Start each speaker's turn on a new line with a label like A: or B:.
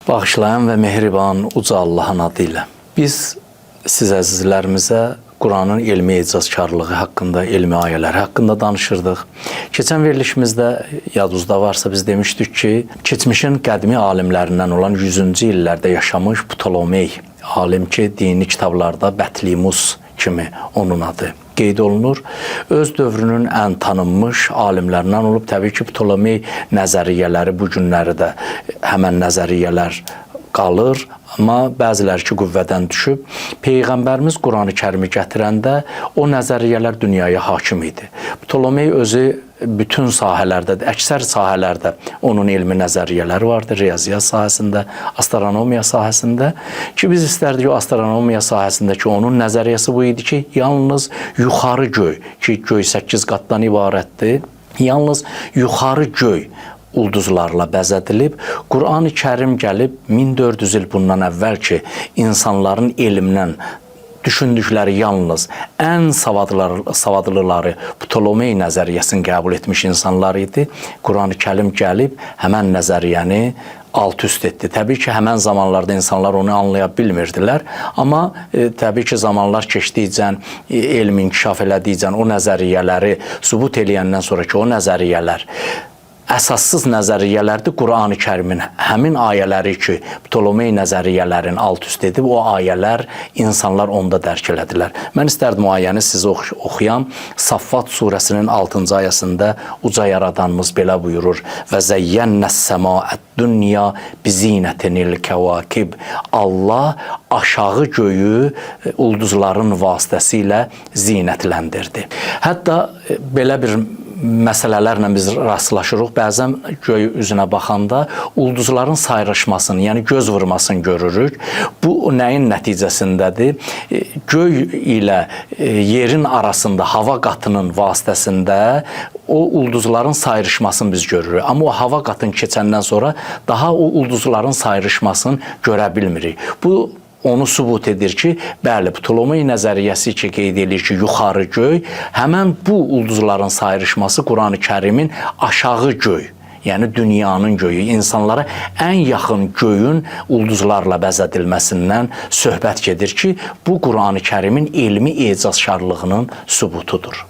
A: Bağışlayan və mehriban uca Allahın adı ilə. Biz siz əzizlərimizə Quranın elmi ecazkarlığı haqqında, elmi ayələri haqqında danışırdıq. Keçən verilişimizdə yadınızda varsa biz demişdik ki, keçmişin qədimi alimlərindən olan 100-cü illərdə yaşamış Ptolomey alim ki, dini kitablarda Bətlimus kimi onun adı qeyd olunur. Öz dövrünün ən tanınmış alimlərindən olub. Təbii ki, Ptolomey nəzəriyyələri bu günləri də həmən nəzəriyyələr qalır. Amma bəziləri ki, qüvvədən düşüb. Peyğəmbərimiz Qurani-Kərimi gətirəndə o nəzəriyyələr dünyaya hakim idi. Ptolomey özü bütün sahələrdə, əksər sahələrdə onun elmi nəzəriyyələri vardır. Riyaziyyat sahəsində, astronomiya sahəsində ki, biz istərdik o astronomiya sahəsindəki onun nəzəriyyəsi bu idi ki, yalnız yuxarı göy, ki göy 8 qatdan ibarətdir, yalnız yuxarı göy ulduzlarla bəzədilib, Qurani-Kərim gəlib 1400 il bundan əvvəl ki, insanların elmdən düşündükləri yalnız ən savadlıları Ptolomey nəzəriyyəsini qəbul etmiş insanlar idi. Qurani-Kərim gəlib həmən nəzəriyyəni alt-üst etdi. Təbii ki, həmən zamanlarda insanlar onu anlaya bilmirdilər. Amma təbii ki, zamanlar keçdikcə, elm inkişaf elədikcə o nəzəriyyələri sübut eləyəndən sonra ki, o nəzəriyyələr əsassız nəzəriyyələrdir. Qurani-Kərimin həmin ayələri ki, Ptolomey nəzəriyyələrin alt-üst edib, o ayələr insanlar onda dərk elədilər. Mən istərdim o ayəni sizə oxuyam. Saffat surəsinin 6-cı ayəsində uca yaradanımız belə buyurur: Və zəyyənnəs səmaət-dünya bizinətinil kəvakib. Allah aşağı göyü ulduzların vasitəsilə zinətləndirdi. Hətta belə bir məsələlərlə biz rastlaşırıq. Bəzən göy üzünə baxanda ulduzların sayrışmasını, yəni göz vurmasını görürük. Bu nəyin nəticəsindədir? Göy ilə yerin arasında hava qatının vasitəsində o ulduzların sayrışmasını biz görürük. Amma o hava qatını keçəndən sonra daha o ulduzların sayrışmasını görə bilmirik. Bu onu sübut edir ki, bəli, Ptolomey nəzəriyyəsi ki, qeyd edir ki, yuxarı göy, həmən bu ulduzların sayrışması Qurani-Kərimin aşağı göy, yəni dünyanın göyü, insanlara ən yaxın göyün ulduzlarla bəzədilməsindən söhbət gedir ki, bu Qurani-Kərimin elmi ecazkarlığının sübutudur.